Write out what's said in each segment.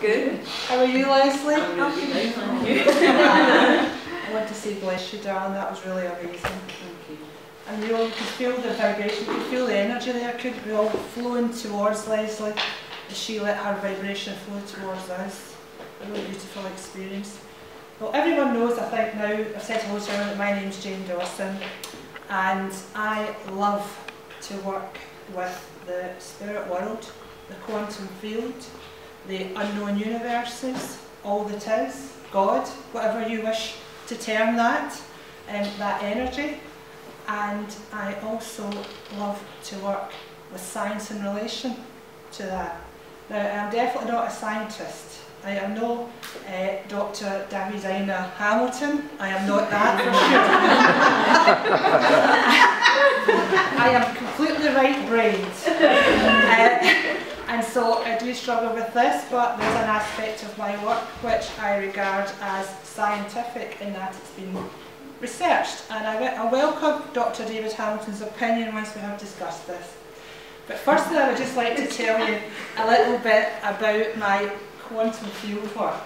Good. How are you, Leslie? I'm good, thank you. I want to say bless you, darling. That was really amazing. Thank you. And you all could feel the vibration, you could feel the energy there, couldn't we, all flowing towards Leslie as she let her vibration flow towards us. A really beautiful experience. Well, everyone knows, I think now, I've said hello to everyone, that my name's Jane Dawson, and I love to work with the spirit world, the quantum field, the unknown universes, all that is, God, whatever you wish to term that, that energy. And I also love to work with science in relation to that. Now, I'm definitely not a scientist. I am no Dr. Davina Hamilton. I am not that for sure. I am completely right-brained. And so I do struggle with this, but there's an aspect of my work which I regard as scientific in that it's been researched, and I welcome Dr. David Hamilton's opinion once we have discussed this. But firstly, I would just like to tell you a little bit about my quantum field work.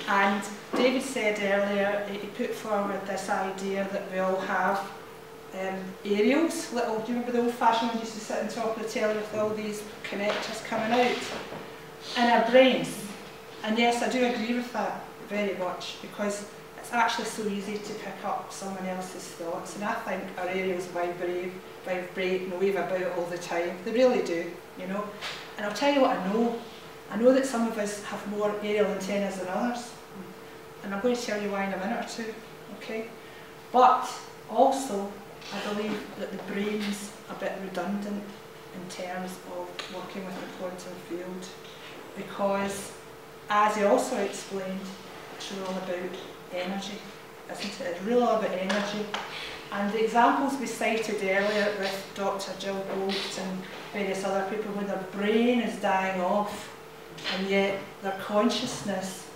And David said earlier, he put forward this idea that we all have aerials, little, do you remember the old-fashioned ones used to sit on top of the telly with all these connectors coming out? In our brains. And yes, I do agree with that very much, because it's actually so easy to pick up someone else's thoughts, and I think our aerials vibrate and wave about all the time. They really do, you know. And I'll tell you what I know. I know that some of us have more aerial antennas than others, and I'm going to tell you why in a minute or two, okay? But also, I believe that the brain's a bit redundant in terms of working with the quantum field, because, as he also explained, it's really all about energy, isn't it? It's really all about energy. And the examples we cited earlier with Dr. Jill Bolt and various other people, when their brain is dying off and yet their consciousnness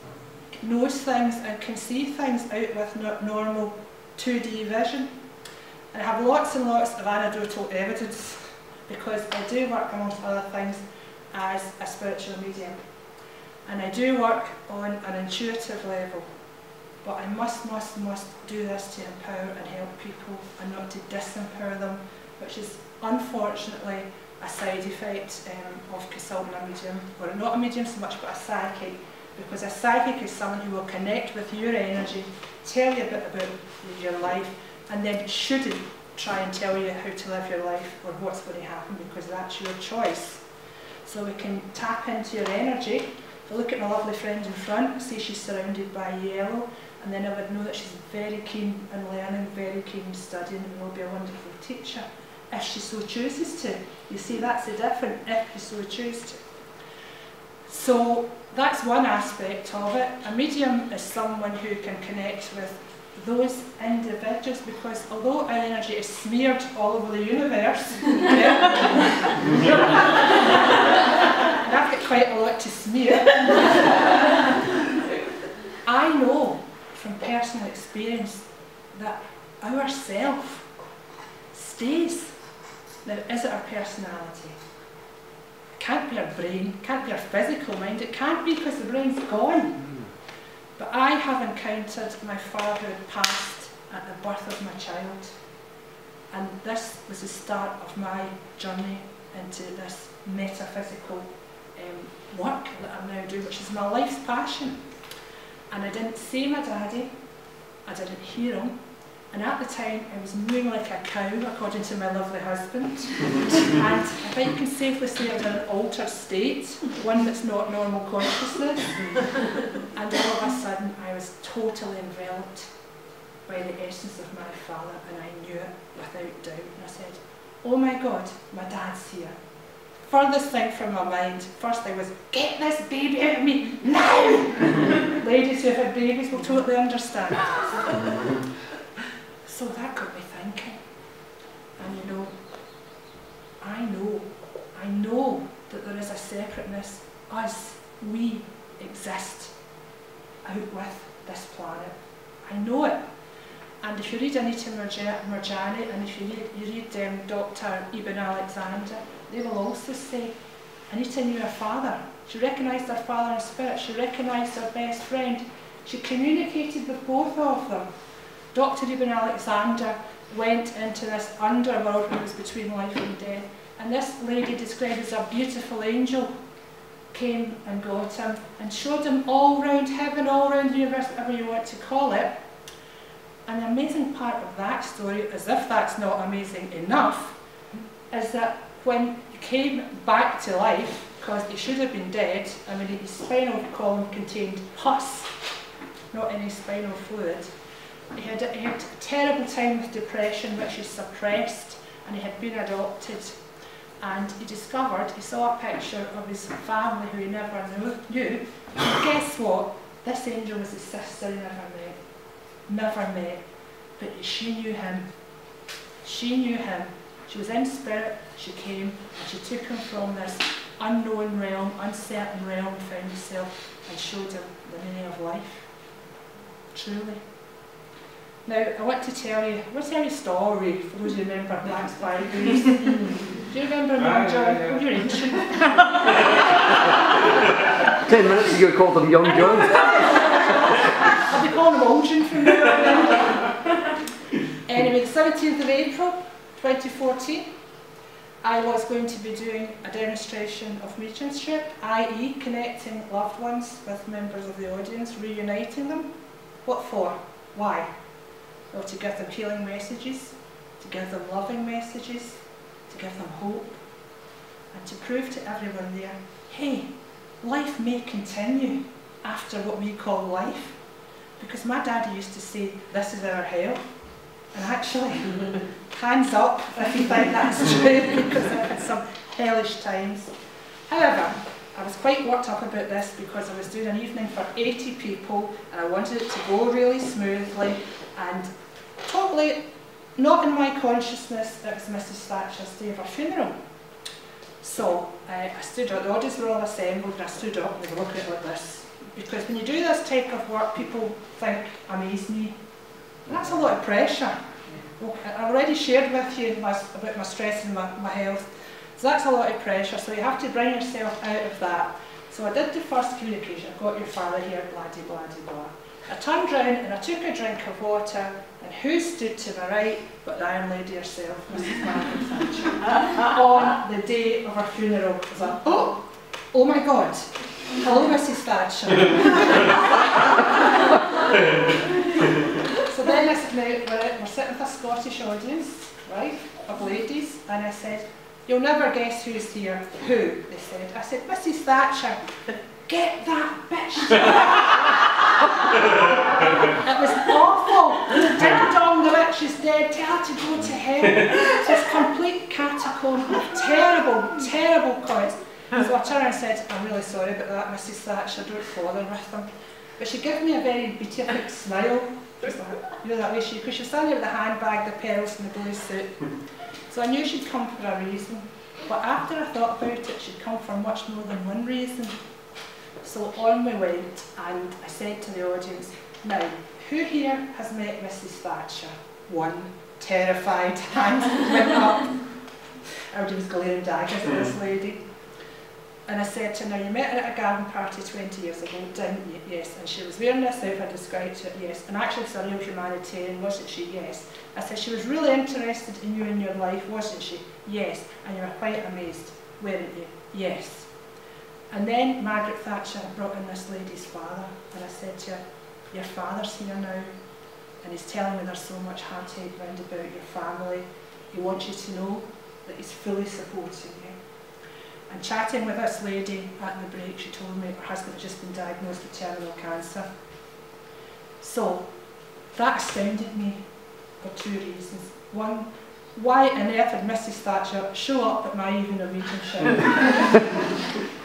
knows things and can see things out with normal 2D vision. And I have lots and lots of anecdotal evidence, because I do work, amongst other things, as a spiritual medium. And I do work on an intuitive level. But I must do this to empower and help people, and not to disempower them, which is unfortunately a side effect of consulting a medium, or not a medium so much, but a psychic. Because a psychic is someone who will connect with your energy, tell you a bit about your life, and then shouldn't try and tell you how to live your life or what's going to happen, because that's your choice. So we can tap into your energy. If I look at my lovely friend in front, see she's surrounded by yellow, and then I would know that she's very keen in learning, very keen in studying, and will be a wonderful teacher if she so chooses to. You see, that's the difference, if you so choose to. So that's one aspect of it. A medium is someone who can connect with those individuals, because although our energy is smeared all over the universe, and I've got quite a lot to smear, I know from personal experience that our self stays. Now, is it our personality? It can't be our brain, it can't be our physical mind, it can't be, because the brain's gone. But I have encountered my father who passed at the birth of my child, and this was the start of my journey into this metaphysical work that I'm now doing, which is my life's passion. And I didn't see my daddy, I didn't hear him, and at the time I was mooing like a cow, according to my lovely husband. And I think you can safely say I was in an altered state, one that's not normal consciousness. And all of a sudden I was totally enveloped by the essence of my father, and I knew it without doubt. And I said, oh my God, my dad's here. Furthest thing from my mind, first thing was, get this baby out of me now! Ladies who have had babies will totally understand. So that got me thinking. And you know, I know that there is a separateness. Us, we exist out with this planet. I know it. And if you read Anita Moorjani, and if you read Dr. Ibn Alexander, they will also say Anita knew her father. She recognised her father in spirit. She recognised her best friend. She communicated with both of them. Dr. Ibn Alexander went into this underworld where it was between life and death. And this lady, described as a beautiful angel, came and got him and showed him all round heaven, all round the universe, whatever you want to call it. And the amazing part of that story, as if that's not amazing enough, is that when he came back to life, because he should have been dead, I mean, his spinal column contained pus, not any spinal fluid. He had a terrible time with depression, which he suppressed, and he had been adopted. And he discovered, he saw a picture of his family who he never knew. And guess what? This angel was his sister he never met. Never met. But she knew him. She knew him. She was in spirit, she came, and she took him from this unknown realm, uncertain realm, found himself, and showed him the meaning of life. Truly. Now, I want to tell you a story for those who remember Black's Bibles. Do you remember John? Oh, you're ancient. 10 minutes ago you called them Young John. I'll be calling them Old John from now on. Anyway, the 17th of April 2014, I was going to be doing a demonstration of mediumship, i.e. connecting loved ones with members of the audience, reuniting them. What for? Why? Well, to give them healing messages, to give them loving messages, to give them hope, and to prove to everyone there, hey, life may continue after what we call life. Because my daddy used to say, this is our hell. And actually, hands up if you think that's true, because I've had some hellish times. However, I was quite worked up about this because I was doing an evening for 80 people and I wanted it to go really smoothly, and totally not in my consciousness it was Mrs. Thatcher's day of her funeral. So I stood up, the audience were all assembled, and I stood up and they were looking at it like this. Because when you do this type of work, people think, amaze me. And that's a lot of pressure. Well, I already shared with you about my stress and my health. So that's a lot of pressure, so you have to bring yourself out of that. So I did the first communication, I've got your father here, blah de blah de blah. I turned round and I took a drink of water, and who stood to my right but the Iron Lady herself, Mrs. Margaret Thatcher, on the day of her funeral. I was like, oh my God, hello Mrs. Thatcher. So then I said, we're sitting with a Scottish audience, right, of ladies, and I said, you'll never guess who's here. Who? They said. I said, Mrs. Thatcher, get that bitch. It was awful. Ding dong, the witch is dead. Tell her to go to hell. This complete catacomb of terrible, terrible comments. So I turned and said, I'm really sorry about that, Mrs. Thatcher, don't bother with them. But she gave me a very beatific smile. Just like, you know that way, because she was standing with the handbag, the pearls and the blue suit. So I knew she'd come for a reason. But after I thought about it, she'd come for much more than one reason. So on we went, and I said to the audience, now, who here has met Mrs. Thatcher? One. Terrified hands went up. Everybody was glaring daggers at this lady. And I said to her, now you met her at a garden party 20 years ago, didn't you? Yes. And she was wearing this outfit, I described it, yes. And actually she was a real humanitarian, wasn't she? Yes. I said, she was really interested in you and your life, wasn't she? Yes. And you were quite amazed, weren't you? Yes. And then Margaret Thatcher brought in this lady's father, and I said to her, your father's here now, and he's telling me there's so much heartache round about your family. He wants you to know that he's fully supporting you. And chatting with this lady at the break, she told me her husband had just been diagnosed with terminal cancer. So that astounded me for two reasons. One, why on earth had Mrs. Thatcher show up at my evening of mediumship?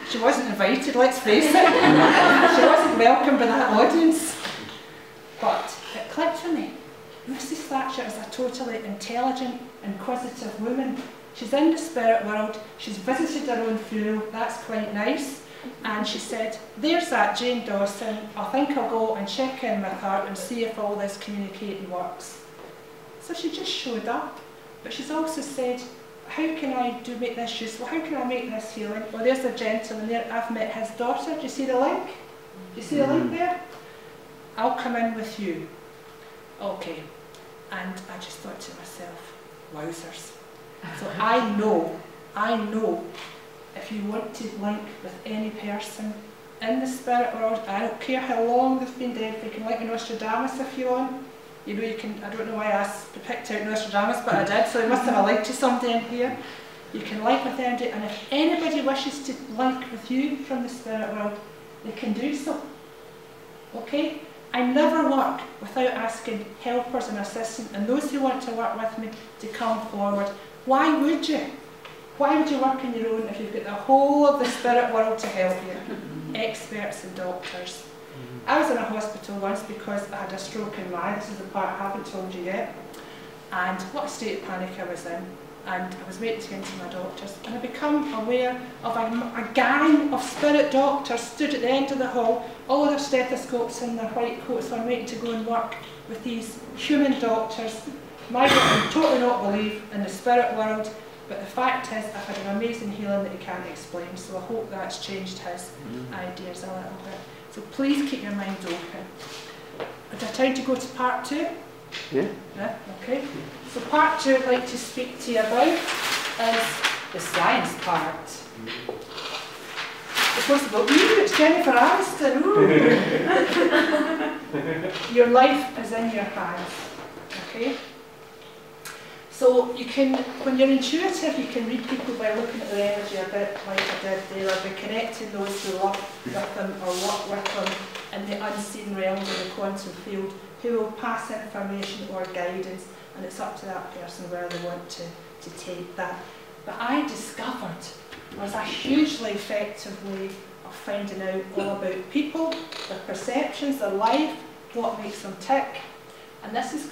She wasn't invited, let's face it. She wasn't welcome by that audience. But it clicked for me. Mrs. Thatcher is a totally intelligent, inquisitive woman. She's in the spirit world, she's visited her own funeral, that's quite nice. And she said, there's that Jane Dawson, I think I'll go and check in with her and see if all this communicating works. So she just showed up. But she's also said, how can I make this useful? How can I make this healing? Well, there's a gentleman there. I've met his daughter. Do you see the link? Do you see the link there? I'll come in with you. Okay. And I just thought to myself, wowzers. So I know, if you want to link with any person in the spirit world, I don't care how long they've been dead, they can link with Nostradamus if you want. You know, you can, I don't know why I picked out Nostradamus, but I did, so I must have a link to somebody in here. You can link with anybody, and if anybody wishes to link with you from the spirit world, they can do so. Okay? I never work without asking helpers and assistants and those who want to work with me to come forward. Why would you? Why would you work on your own if you've got the whole of the spirit world to help you? Experts and doctors. I was in a hospital once because I had a stroke in my eye. This is the part I haven't told you yet. And what a state of panic I was in. And I was waiting to get into my doctors. And I become aware of a gang of spirit doctors stood at the end of the hall, all with their stethoscopes and their white coats on, waiting to go and work with these human doctors. Margaret, I totally not believe in the spirit world, but the fact is I've had an amazing healing that he can't explain, so I hope that's changed his ideas a little bit. So please keep your mind open. Is there time to go to part 2? Yeah. Yeah, okay. So part 2 I'd like to speak to you about is the science part. It's supposed to go, ooh, it's Jennifer Aniston, ooh. Your life is in your hands, okay? So you can, when you're intuitive, you can read people by looking at their energy a bit like I did there, or by connecting those who love with them or work with them in the unseen realms of the quantum field, who will pass information or guidance, and it's up to that person where they want to take that. But I discovered was a hugely effective way of finding out all about people, their perceptions, their life, what makes them tick, and this is